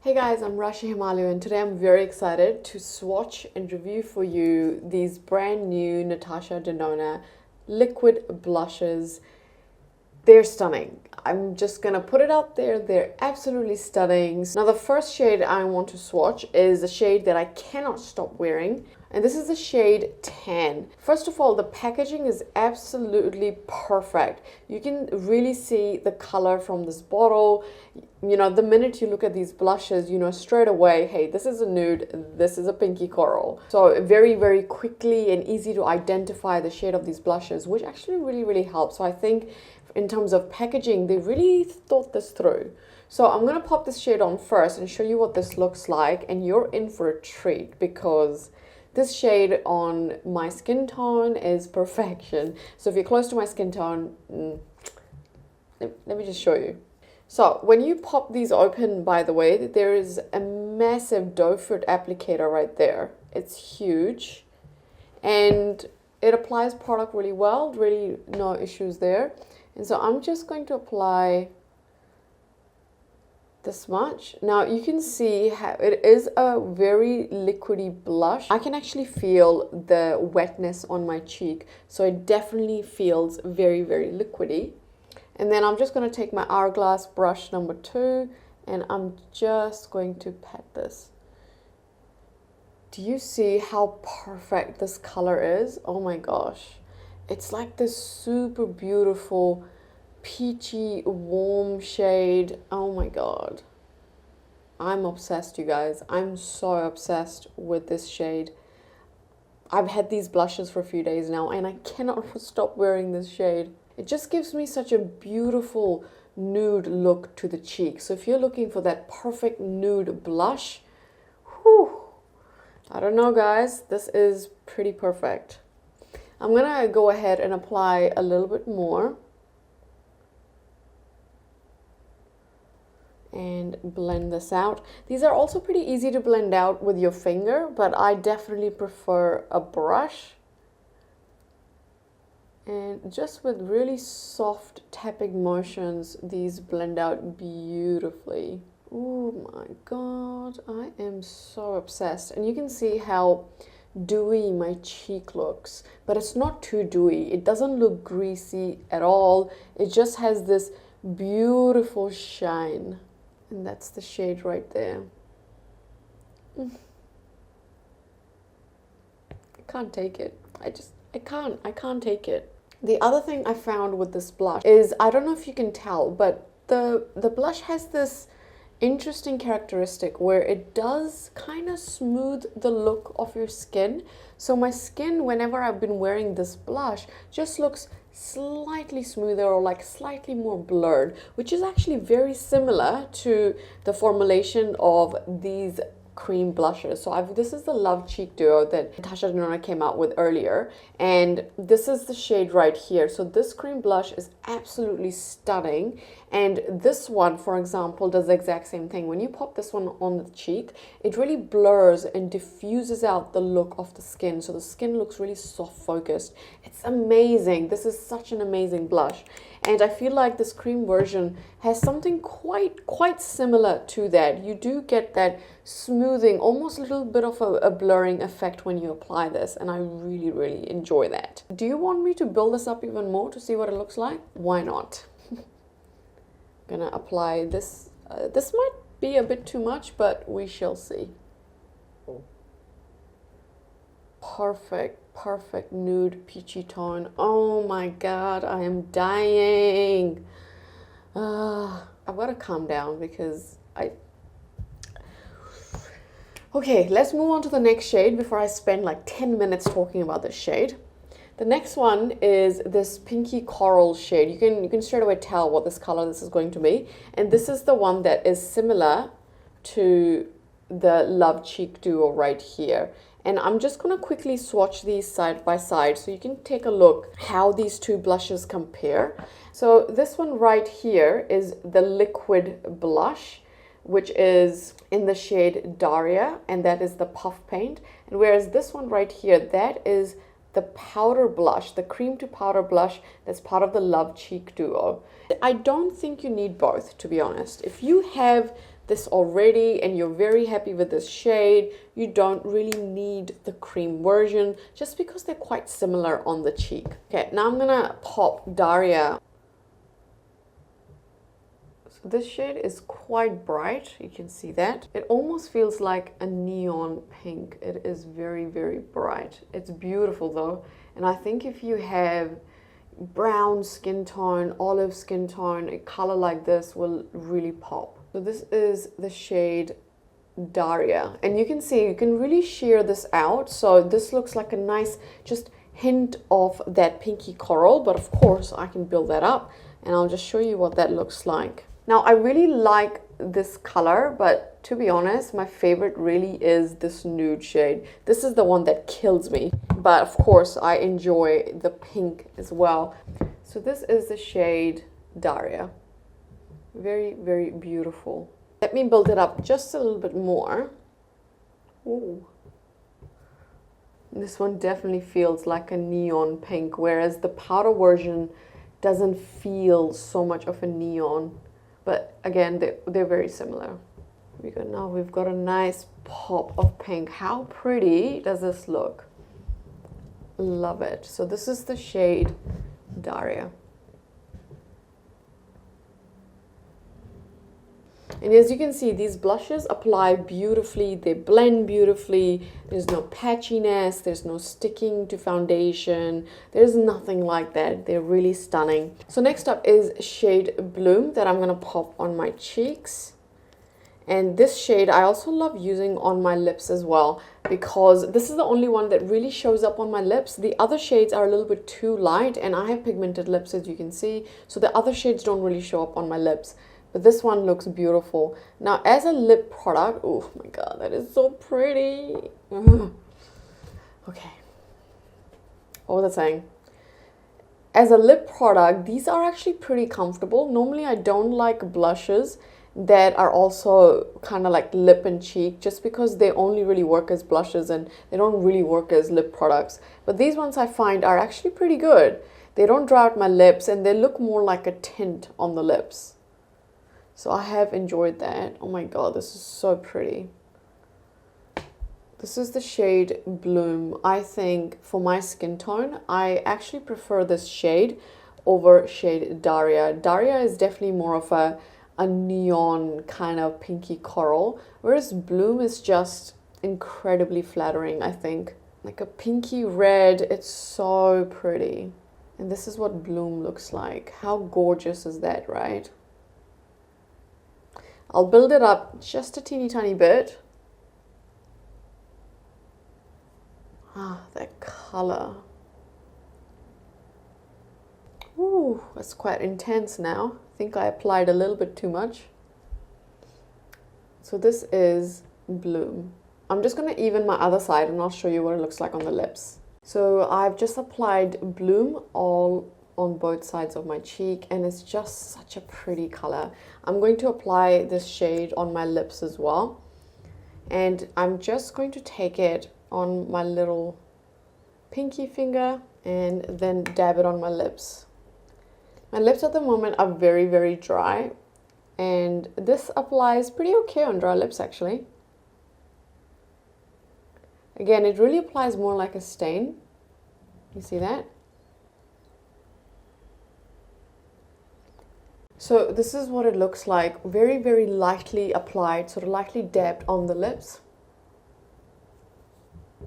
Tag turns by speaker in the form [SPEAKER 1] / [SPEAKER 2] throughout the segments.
[SPEAKER 1] Hey guys, I'm Rashi Himalu and today I'm very excited to swatch and review for you these brand new Natasha Denona liquid blushes. They're stunning. I'm just gonna put it out there. They're absolutely stunning. Now the first shade I want to swatch is a shade that I cannot stop wearing, and this is the shade Tan. First of all, the packaging is absolutely perfect. You can really see the color from this bottle. You know, the minute you look at these blushes, you know straight away, hey, this is a nude, this is a pinky coral. So very, very quickly and easy to identify the shade of these blushes, which actually really helps. So I think in terms of packaging, they really thought this through. So I'm going to pop this shade on first and show you what this looks like, and you're in for a treat because this shade on my skin tone is perfection. So if you're close to my skin tone, let me just show you. So when you pop these open, by the way, there is a massive doe foot applicator right there. It's huge and it applies product really well, really no issues there. And so I'm just going to apply this much. Now you can see how it is a very liquidy blush. I can actually feel the wetness on my cheek, so it definitely feels very liquidy. And then I'm just going to take my Hourglass brush number 2 and I'm just going to pat this. Do you see how perfect this color is? Oh my gosh. It's like this super beautiful peachy warm shade. Oh my god. I'm obsessed, you guys. I'm so obsessed with this shade. I've had these blushes for a few days now and I cannot stop wearing this shade. It just gives me such a beautiful nude look to the cheek. So if you're looking for that perfect nude blush, whew, I don't know guys, this is pretty perfect. I'm gonna go ahead and apply a little bit more and blend this out. These are also pretty easy to blend out with your finger, but I definitely prefer a brush. And just with really soft tapping motions, these blend out beautifully. Oh my god, I am so obsessed. And you can see how dewy my cheek looks, but it's not too dewy. It doesn't look greasy at all. It just has this beautiful shine. And that's the shade right there. I can't take it. I can't take it. The other thing I found with this blush is, I don't know if you can tell, but the blush has this interesting characteristic where it does kind of smooth the look of your skin. So my skin, whenever I've been wearing this blush, just looks slightly smoother or like slightly more blurred, which is actually very similar to the formulation of these cream blushes. So this is the Love Cheek Duo that Natasha Denona came out with earlier, and this is the shade right here. So this cream blush is absolutely stunning, and this one, for example, does the exact same thing. When you pop this one on the cheek, it really blurs and diffuses out the look of the skin, so the skin looks really soft focused. It's amazing. This is such an amazing blush, and I feel like this cream version has something quite similar to that. You do get that smoothing, almost a little bit of a blurring effect when you apply this, and I really enjoy that. Do you want me to build this up even more to see what it looks like? Why not? Gonna apply this. This might be a bit too much, but we shall see. Perfect nude peachy tone. Oh my god, I am dying. I've got to calm down because okay, let's move on to the next shade before I spend like 10 minutes talking about this shade. The next one is this pinky coral shade. You can straight away tell what this color this is going to be, and this is the one that is similar to the Love Cheek Duo right here. And I'm just going to quickly swatch these side by side so you can take a look how these two blushes compare. So this one right here is the liquid blush, which is in the shade Daria, and that is the puff paint. And whereas this one right here, that is the powder blush, the cream to powder blush that's part of the Love Cheek Duo. I don't think you need both, to be honest. If you have this already and you're very happy with this shade, you don't really need the cream version just because they're quite similar on the cheek. Okay, now I'm gonna pop Daria. So this shade is quite bright, you can see that. It almost feels like a neon pink. It is very, very bright. It's beautiful though, and I think if you have brown skin tone, olive skin tone, a color like this will really pop. So this is the shade Daria, and you can see you can really sheer this out, so this looks like a nice just hint of that pinky coral, but of course I can build that up and I'll just show you what that looks like. Now I really like this color, but to be honest, my favorite really is this nude shade. This is the one that kills me, but of course I enjoy the pink as well. So this is the shade Daria. Very, very beautiful. Let me build it up just a little bit more. Ooh. This one definitely feels like a neon pink, whereas the powder version doesn't feel so much of a neon. But again, they're very similar. Now we've got a nice pop of pink. How pretty does this look? Love it. So this is the shade Daria. And as you can see, these blushes apply beautifully, they blend beautifully, there's no patchiness, there's no sticking to foundation, there's nothing like that. They're really stunning. So next up is shade Bloom that I'm gonna pop on my cheeks. And this shade I also love using on my lips as well, because this is the only one that really shows up on my lips. The other shades are a little bit too light, and I have pigmented lips, as you can see, so the other shades don't really show up on my lips. But this one looks beautiful. Now, as a lip product, oh my god, that is so pretty. Okay. What was I saying? As a lip product, these are actually pretty comfortable. Normally, I don't like blushes that are also kind of like lip and cheek, just because they only really work as blushes and they don't really work as lip products. But these ones I find are actually pretty good. They don't dry out my lips and they look more like a tint on the lips. So I have enjoyed that. Oh my god, this is so pretty. This is the shade Bloom. I think for my skin tone, I actually prefer this shade over shade Daria. Daria is definitely more of a neon kind of pinky coral, whereas Bloom is just incredibly flattering, I think. Like a pinky red, it's so pretty. And this is what Bloom looks like. How gorgeous is that, right? I'll build it up just a teeny tiny bit. Ah, that color. Ooh, that's quite intense now. I think I applied a little bit too much. So this is Bloom. I'm just going to even my other side and I'll show you what it looks like on the lips. So I've just applied Bloom all on both sides of my cheek, and it's just such a pretty color. I'm going to apply this shade on my lips as well, and I'm just going to take it on my little pinky finger and then dab it on my lips. My lips at the moment are very, very dry, and this applies pretty okay on dry lips actually. Again, it really applies more like a stain. You see that? So this is what it looks like, very, very lightly applied, sort of lightly dabbed on the lips.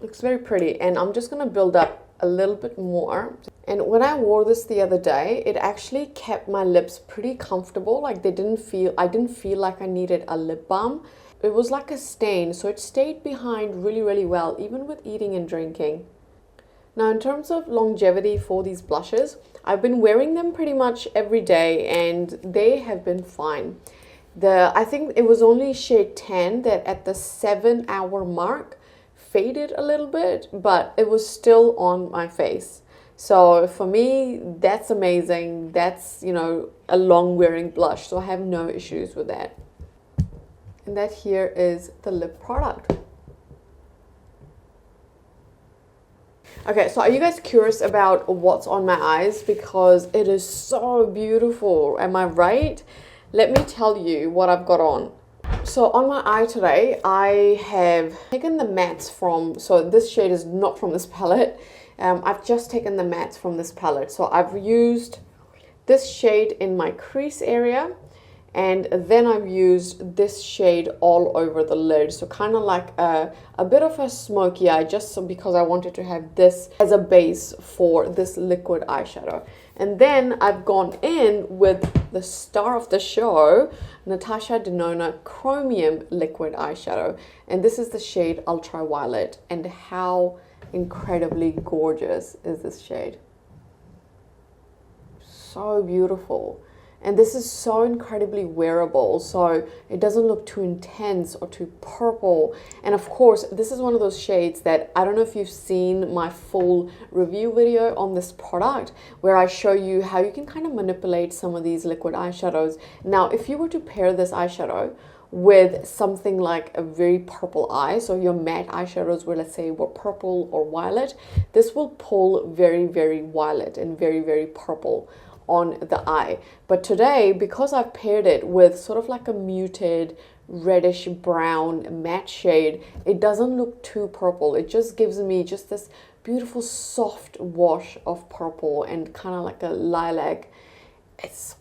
[SPEAKER 1] Looks very pretty, and I'm just going to build up a little bit more. And when I wore this the other day, it actually kept my lips pretty comfortable. Like I didn't feel like I needed a lip balm. It was like a stain, so it stayed behind really, really well, even with eating and drinking. Now, in terms of longevity for these blushes, I've been wearing them pretty much every day and they have been fine. I think it was only shade 10 that at the 7-hour mark faded a little bit, but it was still on my face. So for me, that's amazing. That's, you know, a long wearing blush, so I have no issues with that. And that here is the lip product. Okay, so are you guys curious about what's on my eyes? Because it is so beautiful, am I right? Let me tell you what I've got on. So on my eye today, I have taken the mattes from, so this shade is not from this palette. I've just taken the mattes from this palette. So I've used this shade in my crease area, and then I've used this shade all over the lid. So kind of like a bit of a smoky eye, just so because I wanted to have this as a base for this liquid eyeshadow. And then I've gone in with the star of the show, Natasha Denona Chromium liquid eyeshadow. And this is the shade Ultraviolet. And how incredibly gorgeous is this shade? So beautiful. And this is so incredibly wearable, so it doesn't look too intense or too purple. And of course, this is one of those shades that, I don't know if you've seen my full review video on this product, where I show you how you can kind of manipulate some of these liquid eyeshadows. Now, if you were to pair this eyeshadow with something like a very purple eye, so your matte eyeshadows were, let's say, were purple or violet, this will pull very, very violet and very, very purple on the eye. But today, because I've paired it with sort of like a muted reddish brown matte shade, it doesn't look too purple. It just gives me just this beautiful soft wash of purple and kind of like a lilac. It's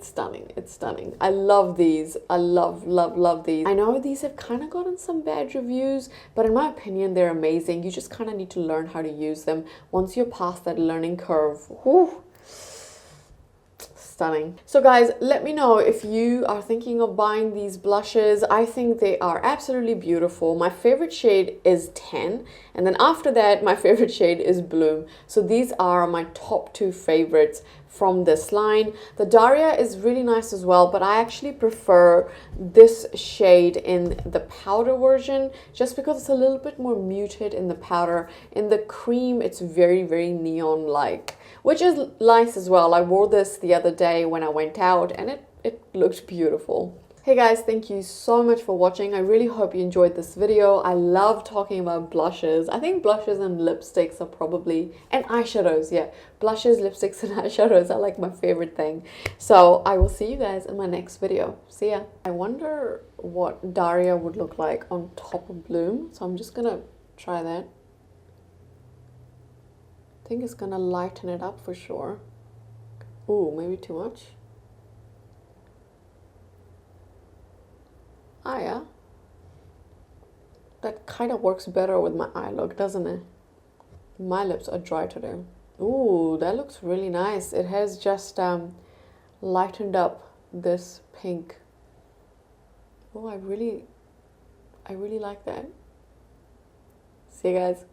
[SPEAKER 1] stunning. It's stunning. I love these. I love, love, love these. I know these have kind of gotten some bad reviews, but in my opinion, they're amazing. You just kind of need to learn how to use them. Once you're past that learning curve, whew, stunning. So guys, let me know if you are thinking of buying these blushes. I think they are absolutely beautiful. My favorite shade is 10, and then after that, my favorite shade is Bloom. So these are my top two favorites from this line. The Daria is really nice as well, but I actually prefer this shade in the powder version just because it's a little bit more muted in the powder. In the cream, it's very, very neon-like, which is nice as well. I wore this the other day when I went out and it looked beautiful. Hey guys, thank you so much for watching. I really hope you enjoyed this video. I love talking about blushes. I think blushes and lipsticks are probably, and eyeshadows, yeah. Blushes, lipsticks, and eyeshadows are like my favorite thing. So I will see you guys in my next video. See ya. I wonder what Daria would look like on top of Bloom. So I'm just gonna try that. I think it's gonna lighten it up for sure. Ooh, maybe too much. Ah, yeah. That kind of works better with my eye look, doesn't it? My lips are dry today. Ooh, that looks really nice. It has just lightened up this pink. Oh, I really like that. See you guys.